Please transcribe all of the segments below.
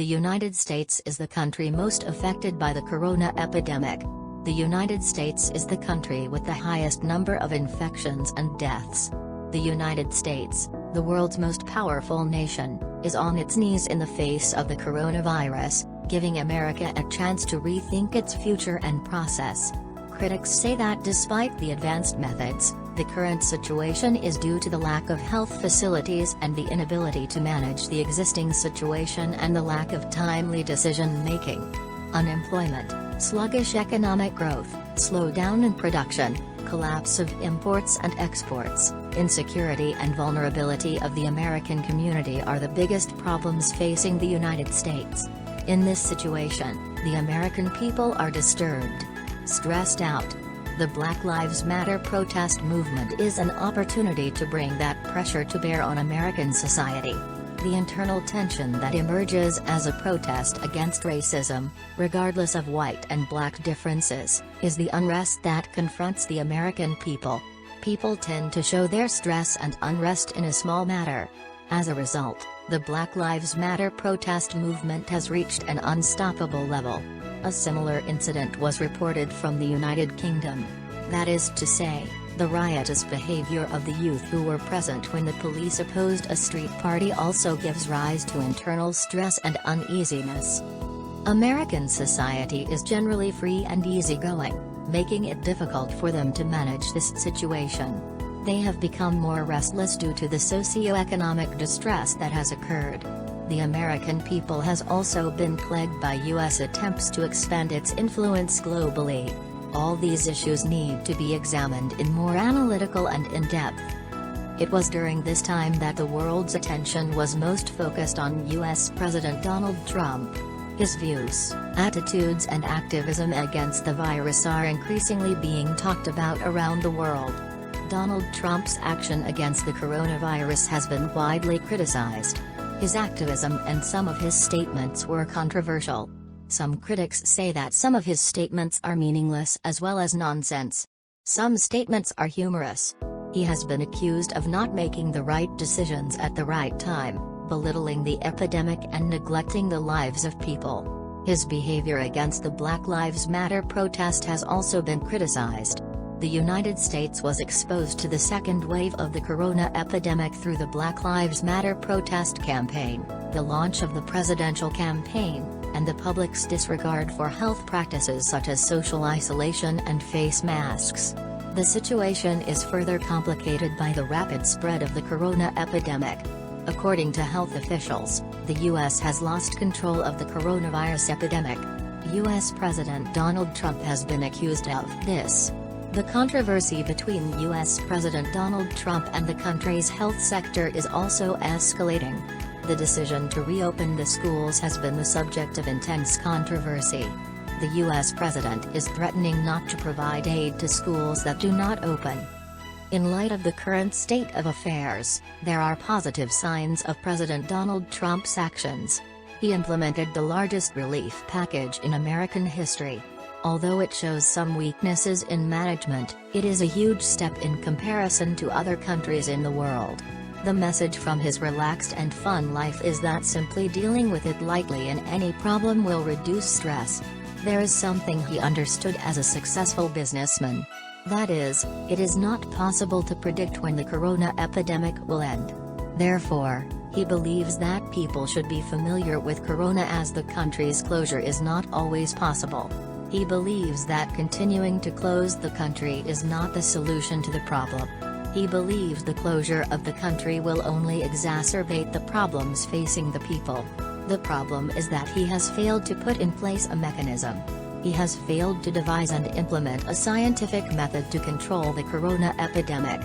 The United States is the country most affected by the corona epidemic. The United States is the country with the highest number of infections and deaths. The United States, the world's most powerful nation, is on its knees in the face of the coronavirus, giving America a chance to rethink its future and process. Critics say that despite the advanced methods, the current situation is due to the lack of health facilities and the inability to manage the existing situation and the lack of timely decision-making. Unemployment, sluggish economic growth, slowdown in production, collapse of imports and exports, insecurity and vulnerability of the American community are the biggest problems facing the United States. In this situation, the American people are disturbed, stressed out. The Black Lives Matter protest movement is an opportunity to bring that pressure to bear on American society. The internal tension that emerges as a protest against racism, regardless of white and black differences, is the unrest that confronts the American people. People tend to show their stress and unrest in a small matter. As a result, the Black Lives Matter protest movement has reached an unstoppable level. A similar incident was reported from the United Kingdom. That is to say, the riotous behavior of the youth who were present when the police opposed a street party also gives rise to internal stress and uneasiness. American society is generally free and easygoing, making it difficult for them to manage this situation. They have become more restless due to the socio-economic distress that has occurred. The American people has also been plagued by U.S. attempts to expand its influence globally. All these issues need to be examined in more analytical and in-depth. It was during this time that the world's attention was most focused on U.S. President Donald Trump. His views, attitudes and activism against the virus are increasingly being talked about around the world. Donald Trump's action against the coronavirus has been widely criticized. His activism and some of his statements were controversial. Some critics say that some of his statements are meaningless as well as nonsense. Some statements are humorous. He has been accused of not making the right decisions at the right time, belittling the epidemic and neglecting the lives of people. His behavior against the Black Lives Matter protest has also been criticized. The United States was exposed to the second wave of the corona epidemic through the Black Lives Matter protest campaign, the launch of the presidential campaign, and the public's disregard for health practices such as social isolation and face masks. The situation is further complicated by the rapid spread of the corona epidemic. According to health officials, the U.S. has lost control of the coronavirus epidemic. U.S. President Donald Trump has been accused of this. The controversy between U.S. President Donald Trump and the country's health sector is also escalating. The decision to reopen the schools has been the subject of intense controversy. The U.S. president is threatening not to provide aid to schools that do not open. In light of the current state of affairs, there are positive signs of President Donald Trump's actions. He implemented the largest relief package in American history. Although it shows some weaknesses in management, it is a huge step in comparison to other countries in the world. The message from his relaxed and fun life is that simply dealing with it lightly in any problem will reduce stress. There is something he understood as a successful businessman. That is, it is not possible to predict when the corona epidemic will end. Therefore, he believes that people should be familiar with corona as the country's closure is not always possible. He believes that continuing to close the country is not the solution to the problem. He believes the closure of the country will only exacerbate the problems facing the people. The problem is that he has failed to put in place a mechanism. He has failed to devise and implement a scientific method to control the corona epidemic.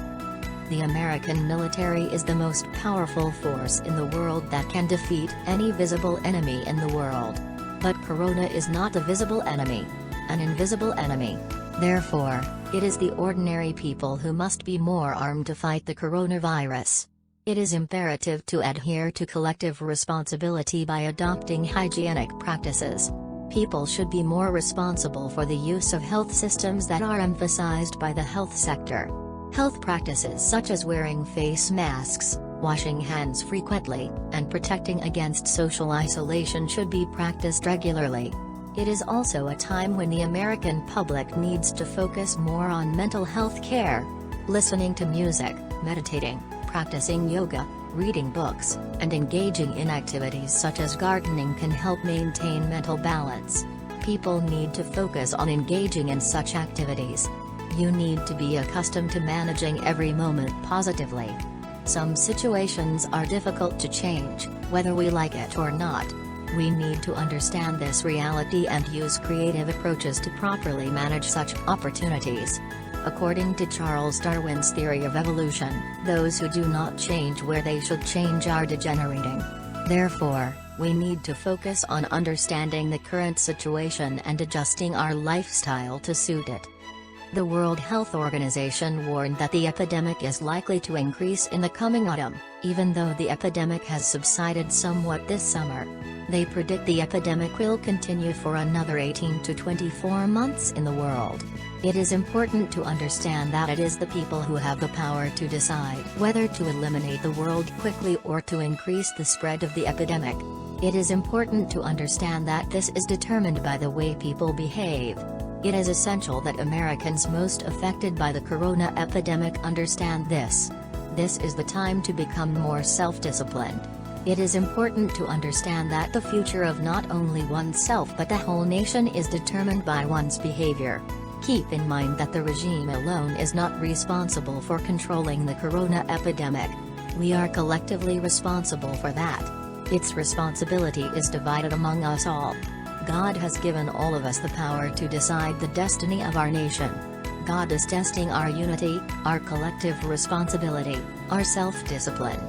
The American military is the most powerful force in the world that can defeat any visible enemy in the world. But corona is not a visible enemy, an invisible enemy. Therefore, it is the ordinary people who must be more armed to fight the coronavirus. It is imperative to adhere to collective responsibility by adopting hygienic practices. People should be more responsible for the use of health systems that are emphasized by the health sector. Health practices such as wearing face masks, Washing hands frequently, and protecting against social isolation should be practiced regularly. It is also a time when the American public needs to focus more on mental health care. Listening to music, meditating, practicing yoga, reading books, and engaging in activities such as gardening can help maintain mental balance. People need to focus on engaging in such activities. You need to be accustomed to managing every moment positively. Some situations are difficult to change, whether we like it or not. We need to understand this reality and use creative approaches to properly manage such opportunities. According to Charles Darwin's theory of evolution, those who do not change where they should change are degenerating. Therefore, we need to focus on understanding the current situation and adjusting our lifestyle to suit it. The World Health Organization warned that the epidemic is likely to increase in the coming autumn, even though the epidemic has subsided somewhat this summer. They predict the epidemic will continue for another 18 to 24 months in the world. It is important to understand that it is the people who have the power to decide whether to eliminate the world quickly or to increase the spread of the epidemic. It is important to understand that this is determined by the way people behave. It is essential that Americans most affected by the corona epidemic understand this. This is the time to become more self-disciplined. It is important to understand that the future of not only oneself but the whole nation is determined by one's behavior. Keep in mind that the regime alone is not responsible for controlling the corona epidemic. We are collectively responsible for that. Its responsibility is divided among us all. God has given all of us the power to decide the destiny of our nation. God is testing our unity, our collective responsibility, our self-discipline.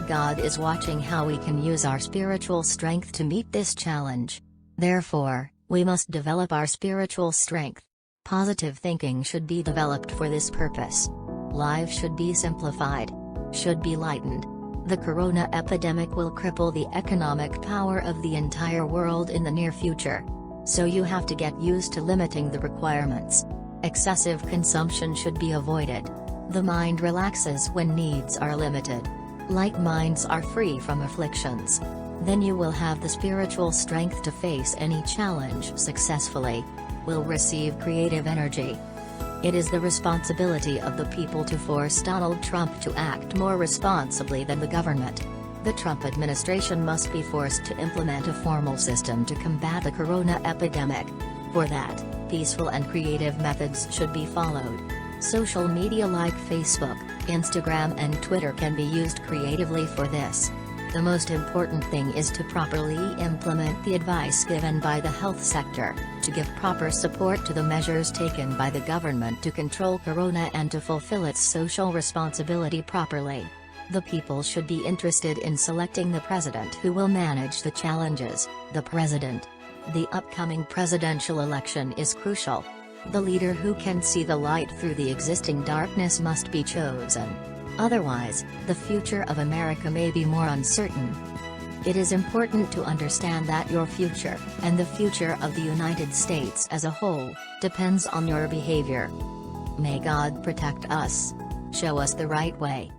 God is watching how we can use our spiritual strength to meet this challenge. Therefore, we must develop our spiritual strength. Positive thinking should be developed for this purpose. Life should be simplified. Should be lightened. The corona epidemic will cripple the economic power of the entire world in the near future. So you have to get used to limiting the requirements. Excessive consumption should be avoided. The mind relaxes when needs are limited. Like minds are free from afflictions. Then you will have the spiritual strength to face any challenge successfully. Will receive creative energy. It is the responsibility of the people to force Donald Trump to act more responsibly than the government. The Trump administration must be forced to implement a formal system to combat the corona epidemic. For that, peaceful and creative methods should be followed. Social media like Facebook, Instagram and Twitter can be used creatively for this. The most important thing is to properly implement the advice given by the health sector, to give proper support to the measures taken by the government to control corona and to fulfill its social responsibility properly. The people should be interested in selecting the president who will manage the challenges. The president. The upcoming presidential election is crucial. The leader who can see the light through the existing darkness must be chosen. Otherwise, the future of America may be more uncertain. It is important to understand that your future, and the future of the United States as a whole, depends on your behavior. May God protect us. Show us the right way.